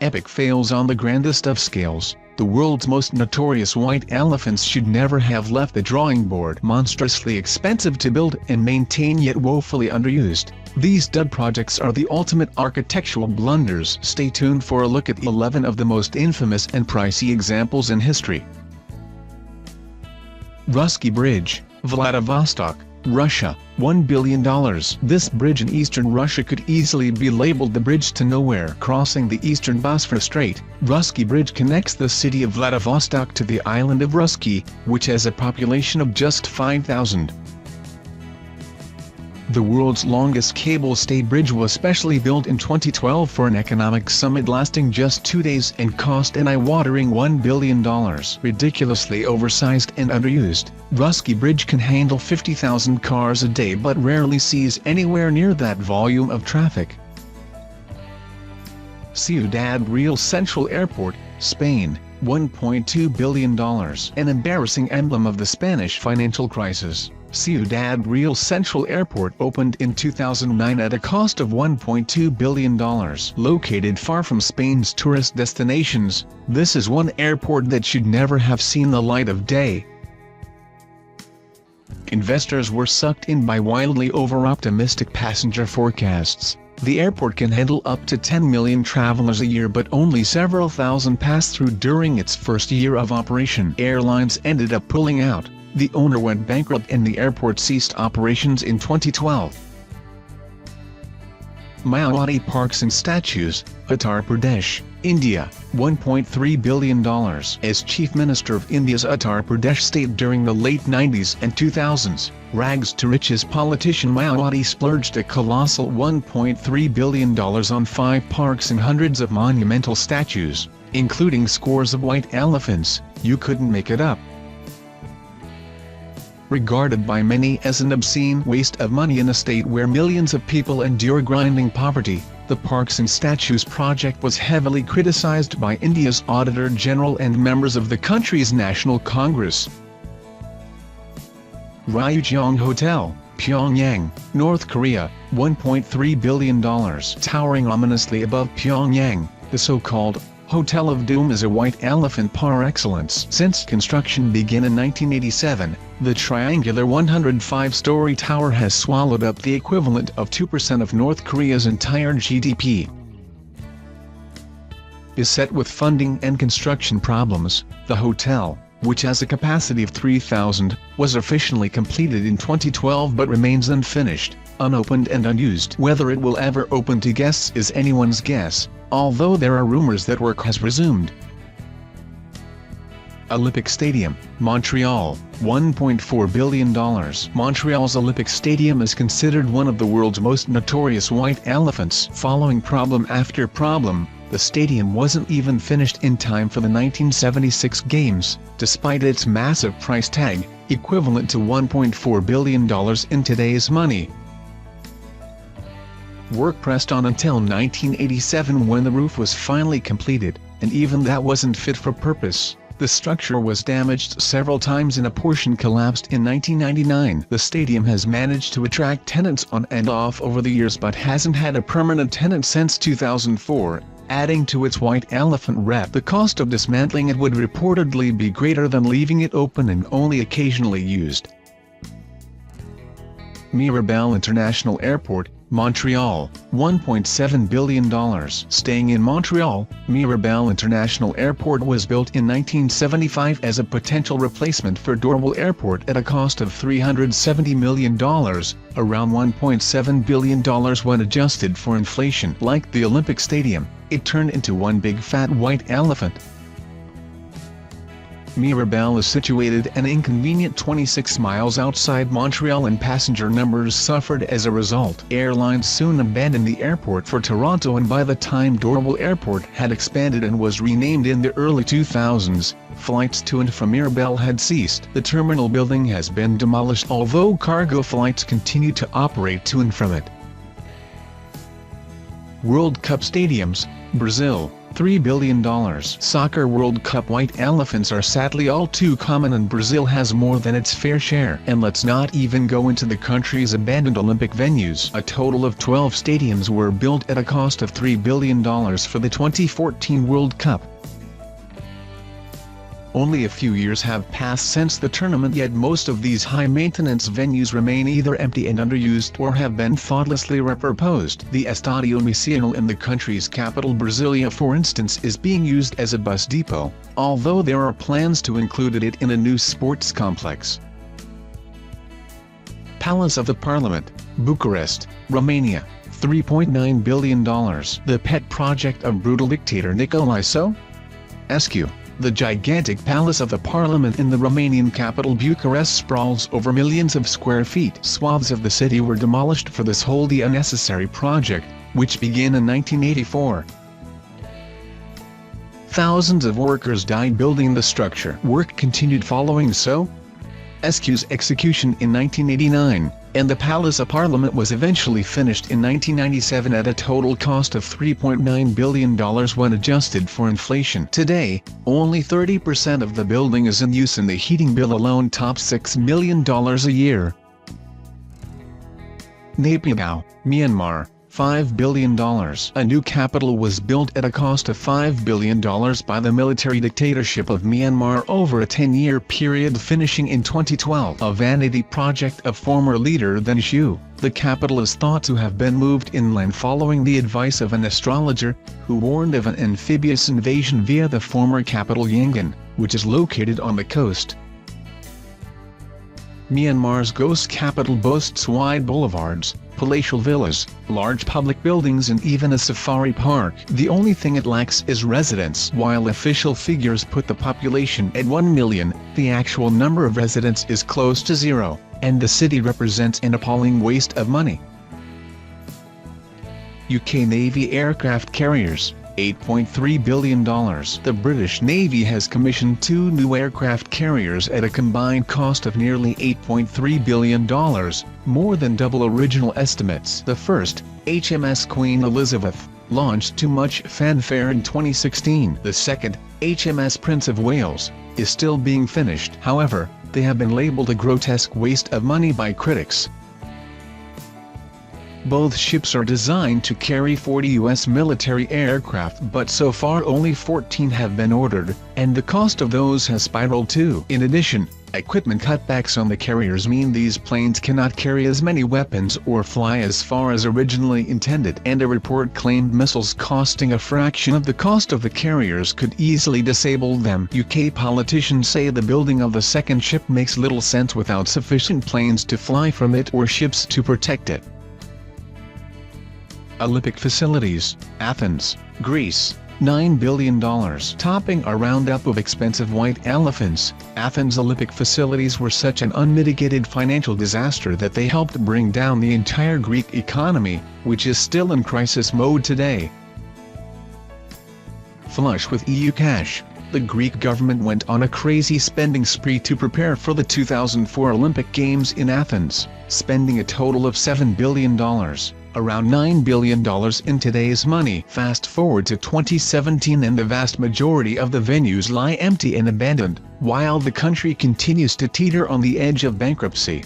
Epic fails on the grandest of scales. The world's most notorious white elephants should never have left the drawing board. Monstrously expensive to build and maintain yet woefully underused. These dud projects are the ultimate architectural blunders. Stay tuned for a look at 11 of the most infamous and pricey examples in history. Russky Bridge, Vladivostok, Russia, $1 billion. This bridge in eastern Russia could easily be labeled the bridge to nowhere. Crossing the eastern Bosphorus Strait, Russky Bridge connects the city of Vladivostok to the island of Russky, which has a population of just 5,000. The world's longest cable-stayed bridge was specially built in 2012 for an economic summit lasting just 2 days and cost an eye-watering $1 billion. Ridiculously oversized and underused, Russky Bridge can handle 50,000 cars a day but rarely sees anywhere near that volume of traffic. Ciudad Real Central Airport, Spain, $1.2 billion. An embarrassing emblem of the Spanish financial crisis. Ciudad Real Central Airport opened in 2009 at a cost of $1.2 billion. Located far from Spain's tourist destinations, this is one airport that should never have seen the light of day. Investors were sucked in by wildly over-optimistic passenger forecasts. The airport can handle up to 10 million travelers a year, but only several thousand passed through during its first year of operation. Airlines ended up pulling out. The owner went bankrupt and the airport ceased operations in 2012. Mayawati Parks and Statues, Uttar Pradesh, India, $1.3 billion. As Chief Minister of India's Uttar Pradesh state during the late 90s and 2000s, rags-to-riches politician Mayawati splurged a colossal $1.3 billion on 5 parks and hundreds of monumental statues, including scores of white elephants. You couldn't make it up. Regarded by many as an obscene waste of money in a state where millions of people endure grinding poverty, the Parks and Statues project was heavily criticized by India's Auditor General and members of the country's National Congress. Ryugyong Hotel, Pyongyang, North Korea, $1.3 billion. Towering ominously above Pyongyang, the so-called Hotel of Doom is a white elephant par excellence. Since construction began in 1987, the triangular 105-story tower has swallowed up the equivalent of 2% of North Korea's entire GDP. Beset with funding and construction problems, the hotel, which has a capacity of 3,000, was officially completed in 2012 but remains unfinished, unopened and unused. Whether it will ever open to guests is anyone's guess, although there are rumors that work has resumed. Olympic Stadium, Montreal, $1.4 billion. Montreal's Olympic Stadium is considered one of the world's most notorious white elephants. Following problem after problem, the stadium wasn't even finished in time for the 1976 Games, despite its massive price tag, equivalent to $1.4 billion in today's money. Work pressed on until 1987 when the roof was finally completed, and even that wasn't fit for purpose. The structure was damaged several times and a portion collapsed in 1999. The stadium has managed to attract tenants on and off over the years but hasn't had a permanent tenant since 2004, adding to its white elephant rep. The cost of dismantling it would reportedly be greater than leaving it open and only occasionally used. Mirabel International Airport, Montreal, $1.7 billion. Staying in Montreal, Mirabel International Airport was built in 1975 as a potential replacement for Dorval Airport at a cost of $370 million, around $1.7 billion when adjusted for inflation. Like the Olympic Stadium, it turned into one big fat white elephant. Mirabel is situated an inconvenient 26 miles outside Montreal and passenger numbers suffered as a result. Airlines soon abandoned the airport for Toronto, and by the time Dorval Airport had expanded and was renamed in the early 2000s, flights to and from Mirabel had ceased. The terminal building has been demolished, although cargo flights continue to operate to and from it. World Cup stadiums, Brazil, $3 billion. Soccer World Cup white elephants are sadly all too common, and Brazil has more than its fair share. And let's not even go into the country's abandoned Olympic venues. A total of 12 stadiums were built at a cost of $3 billion for the 2014 World Cup. Only a few years have passed since the tournament, yet most of these high-maintenance venues remain either empty and underused or have been thoughtlessly repurposed. The Estádio Nacional in the country's capital Brasilia, for instance, is being used as a bus depot, although there are plans to include it in a new sports complex. Palace of the Parliament, Bucharest, Romania, $3.9 billion. The pet project of brutal dictator Nicolae Ceausescu. The gigantic Palace of the Parliament in the Romanian capital Bucharest sprawls over millions of square feet. Swaths of the city were demolished for this wholly unnecessary project, which began in 1984. Thousands of workers died building the structure. Work continued following Ceausescu's execution in 1989, and the Palace of Parliament was eventually finished in 1997 at a total cost of $3.9 billion when adjusted for inflation. Today, only 30% of the building is in use, and the heating bill alone tops $6 million a year. Naypyidaw, Myanmar, $5 billion. A new capital was built at a cost of $5 billion by the military dictatorship of Myanmar over a 10-year period, finishing in 2012. A vanity project of former leader Than Shwe, the capital is thought to have been moved inland following the advice of an astrologer, who warned of an amphibious invasion via the former capital Yangon, which is located on the coast. Myanmar's ghost capital boasts wide boulevards, palatial villas, large public buildings, and even a safari park. The only thing it lacks is residents. While official figures put the population at 1 million, the actual number of residents is close to zero, and the city represents an appalling waste of money. UK Navy aircraft carriers, $8.3 billion. The British Navy has commissioned 2 new aircraft carriers at a combined cost of nearly $8.3 billion, more than double original estimates. The first, HMS Queen Elizabeth, launched to much fanfare in 2016. The second, HMS Prince of Wales, is still being finished. However, they have been labeled a grotesque waste of money by critics. Both ships are designed to carry 40 U.S. military aircraft, but so far only 14 have been ordered, and the cost of those has spiraled too. In addition, equipment cutbacks on the carriers mean these planes cannot carry as many weapons or fly as far as originally intended, and a report claimed missiles costing a fraction of the cost of the carriers could easily disable them. UK politicians say the building of the second ship makes little sense without sufficient planes to fly from it or ships to protect it. Olympic facilities, Athens, Greece, $9 billion. Topping a roundup of expensive white elephants, Athens' Olympic facilities were such an unmitigated financial disaster that they helped bring down the entire Greek economy, which is still in crisis mode today. Flush with EU cash, the Greek government went on a crazy spending spree to prepare for the 2004 Olympic Games in Athens, spending a total of $7 billion. Around $9 billion in today's money. Fast forward to 2017 and the vast majority of the venues lie empty and abandoned, while the country continues to teeter on the edge of bankruptcy.